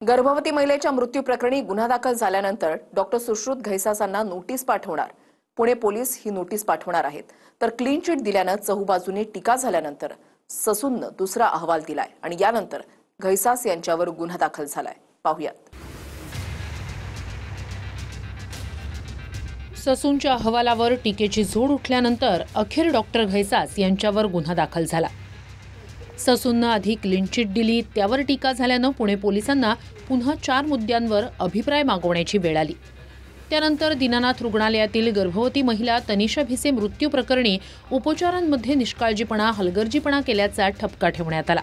गर्भवती महिलेच्या मृत्यू प्रकरणी गुन्हा दाखल झाल्यानंतर डॉक्टर सुश्रुत घैसासांना नोटीस पाठवणार पुणे पोलीस ही नोटीस पाठवणार आहेत। तर क्लीन चिट दिल्यानं चहूबाजूने टीका झाल्यानंतर ससूननं दुसरा अहवाल दिलाय आणि यानंतर घैसास यांच्यावर गुन्हा दाखल झालाय। पाहूयात। ससूनच्या अहवालावर टीकेची झोड उठल्यानंतर अखेर डॉक्टर घैसास यांच्यावर गुन्हा दाखल झाला। ससूननं आधी क्लीन चिट दिली, त्यावर टीका झाल्यानं पुणे पोलिसांना पुन्हा 4 मुद्द्यांवर अभिप्राय मागवण्याची वेळ आली। त्यानंतर दीनानाथ रुग्णालयातील गर्भवती महिला तनिषा भिसे मृत्यू प्रकरणी उपचारांमध्ये निष्काळजीपणा, हलगर्जीपणा केल्याचा ठपका ठेवण्यात आला।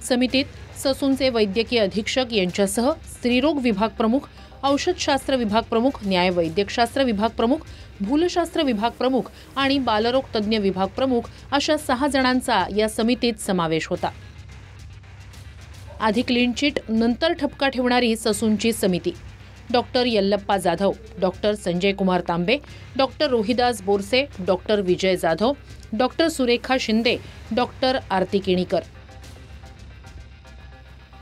समितीत ससूनचे वैद्यकीय अधीक्षक यांच्यासह स्त्रीरोग विभाग प्रमुख, औषधशास्त्र विभाग प्रमुख, न्याय वैद्यकशास्त्र विभाग प्रमुख, भूलशास्त्र विभाग प्रमुख आणि बालरोग तज्ज्ञ विभाग प्रमुख अशा 6 जणांचा या समितीत समावेश होता। आधी क्लीन चिट, नंतर ठपका ठेवणारी ससूनची समिती डॉक्टर यल्लप्पा जाधव, डॉक्टर संजय कुमार तांबे, doctor Rohidas Borse, doctor Vijay Jadhav, doctor Surekha Shinde, doctor आरती केणीकर।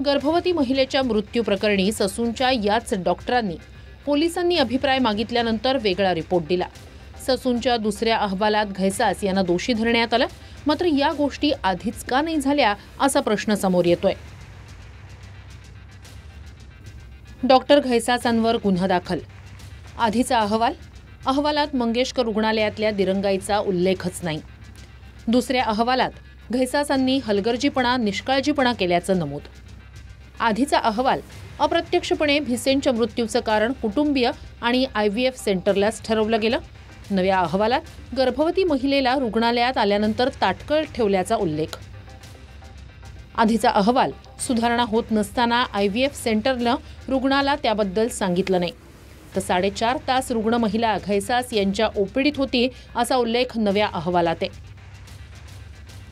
गर्भवती महिलेच्या मृत्यू प्रकरणी ससूनच्या याच डॉक्टरांनी पोलिसांनी अभिप्राय मागितल्यानंतर वेगळा रिपोर्ट दिला। ससूनच्या दुसऱ्या अहवालात घैसास यांना दोषी धरण्यात आलं, मात्र या गोष्टी आधीच का नाही झाल्या असा प्रश्न समोर येतोय। डॉक्टर घैसासांवर गुन्हा दाखल। आधीचा अहवालात मंगेशकर रुग्णालयातल्या दिरंगाईचा उल्लेखच नाही। दुसऱ्या अहवालात घैसासांनी हलगर्जीपणा, निष्काळजीपणा केल्याचं नमूद। आधीचा अहवाल अप्रत्यक्षपणे भिसेंच्या मृत्यूचं कारण कुटुंबीय आणि IVF सेंटरलाच ठरवलं गेलं। नव्या अहवालात गर्भवती महिलेला रुग्णालयात आल्यानंतर ताटकळत ठेवल्याचा उल्लेख। आधीचा अहवाल सुधारणा होत नसताना IVF सेंटरनं रुग्णाला त्याबद्दल सांगितलं नाही। तर 4.5 तास रुग्ण महिला घैसास यांच्या ओपीडीत होती असा उल्लेख नव्या अहवालात आहे।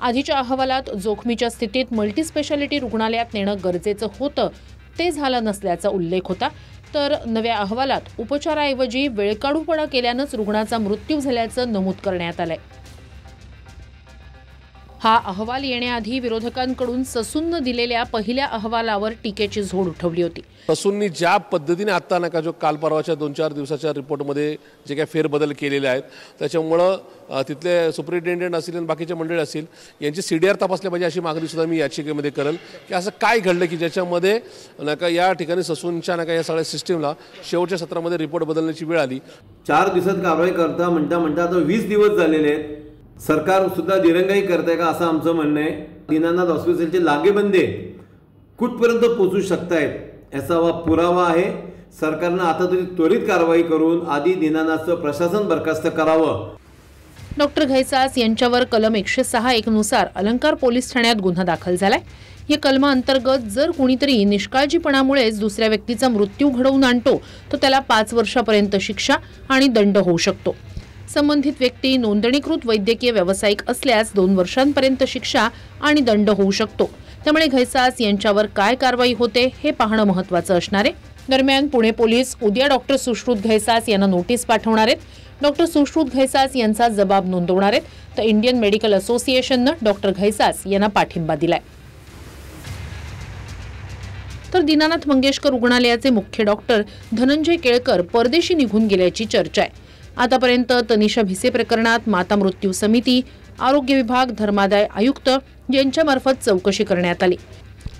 आधीच्या अहवालात जोखमीच्या स्थितीत मल्टीस्पेशालिटी रुग्णालयात नेणं गरजेचं होतं, ते झालं नसल्याचा उल्लेख होता। तर नव्या अहवालात उपचाराऐवजी वेळकाढूपणा केल्यानंच रुग्णाचा मृत्यू झाल्याचं नमूद करण्यात आलंय। हा अहवाल येण्याआधी विरोधकांकडून ससूननं दिलेल्या पहिल्या अहवालावर टीकेची झोड उठवली होती। ससूननी ज्या पद्धतीने आता नका जो काल परवाच्या 2-4 दिवसाच्या रिपोर्टमध्ये जे काही फेरबदल केलेले आहेत, त्याच्यामुळं तिथले सुपरिटेंडेंट असतील आणि बाकीचे मंडळी असतील यांची CDR तपासल्या पाहिजे अशी मागणी सुद्धा मी याचिकेमध्ये करेल की असं काय घडलं की ज्याच्यामध्ये नका या ठिकाणी ससूनच्या नका या सगळ्या सिस्टीमला शेवटच्या सत्रामध्ये रिपोर्ट बदलण्याची वेळ आली। 4 दिवसात कारवाई करता म्हणता आता 20 दिवस झालेले आहेत। सरकार सुद्धा दिरंगाई करते का असं आमचं म्हणणं आहे। दीनानाथ हॉस्पिटलचे लागेबंदे कुठपर्यंत पोहोचू शकतायत याचा हा पुरावा आहे। सरकारनं आता तरी त्वरित कारवाई करून आधी दीनानाथचं प्रशासन बरखास्त करावं। डॉक्टर घैसास यांच्यावर कलम 106(1) नुसार अलंकार पोलीस ठाण्यात गुन्हा दाखल झालाय। या कलमाअंतर्गत जर कुणीतरी निष्काळजीपणामुळेच दुसऱ्या व्यक्तीचा मृत्यू घडवून आणतो तर त्याला 5 वर्षापर्यंत शिक्षा आणि दंड होऊ शकतो। संबंधित व्यक्ती नोंदणीकृत वैद्यकीय व्यावसायिक असल्यास 2 वर्षांपर्यंत शिक्षा आणि दंड होऊ शकतो। त्यामुळे घैसास यांच्यावर काय कारवाई होते हे पाहणं महत्त्वाचं असणार आहे। दरम्यान पुणे पोलीस उद्या डॉक्टर सुश्रुत घैसास यांना नोटीस पाठवणार आहेत। डॉक्टर सुश्रुत घैसास यांचा जबाब नोंदवणार आहेत। तर इंडियन मेडिकल असोसिएशननं डॉक्टर घैसास यांना पाठिंबा दिलाय। तर दीनानाथ मंगेशकर रुग्णालयाचे मुख्य डॉक्टर धनंजय केळकर परदेशी निघून गेल्याची चर्चा आहे। आतापर्यंत तनिषा भिसे प्रकरणात माता मृत्यू समिती, आरोग्य विभाग, धर्मादाय आयुक्त यांच्यामार्फत चौकशी करण्यात आली।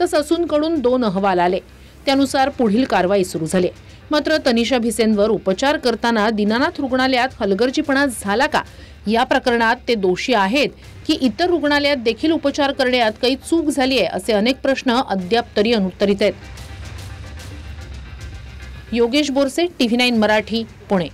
तर ससूनकडून 2 अहवाल आले, त्यानुसार पुढील कारवाई सुरू झाली। मात्र तनिषा भिसेंवर उपचार करताना दीनानाथ रुग्णालयात हलगर्जीपणा झाला का, या प्रकरणात ते दोषी आहेत की इतर रुग्णालयात देखील उपचार करण्यात काही चूक झाली आहे असे अनेक प्रश्न अद्याप तरी अनुत्तरित आहेत। योगेश बोरसे, TV9 मराठी, पुणे।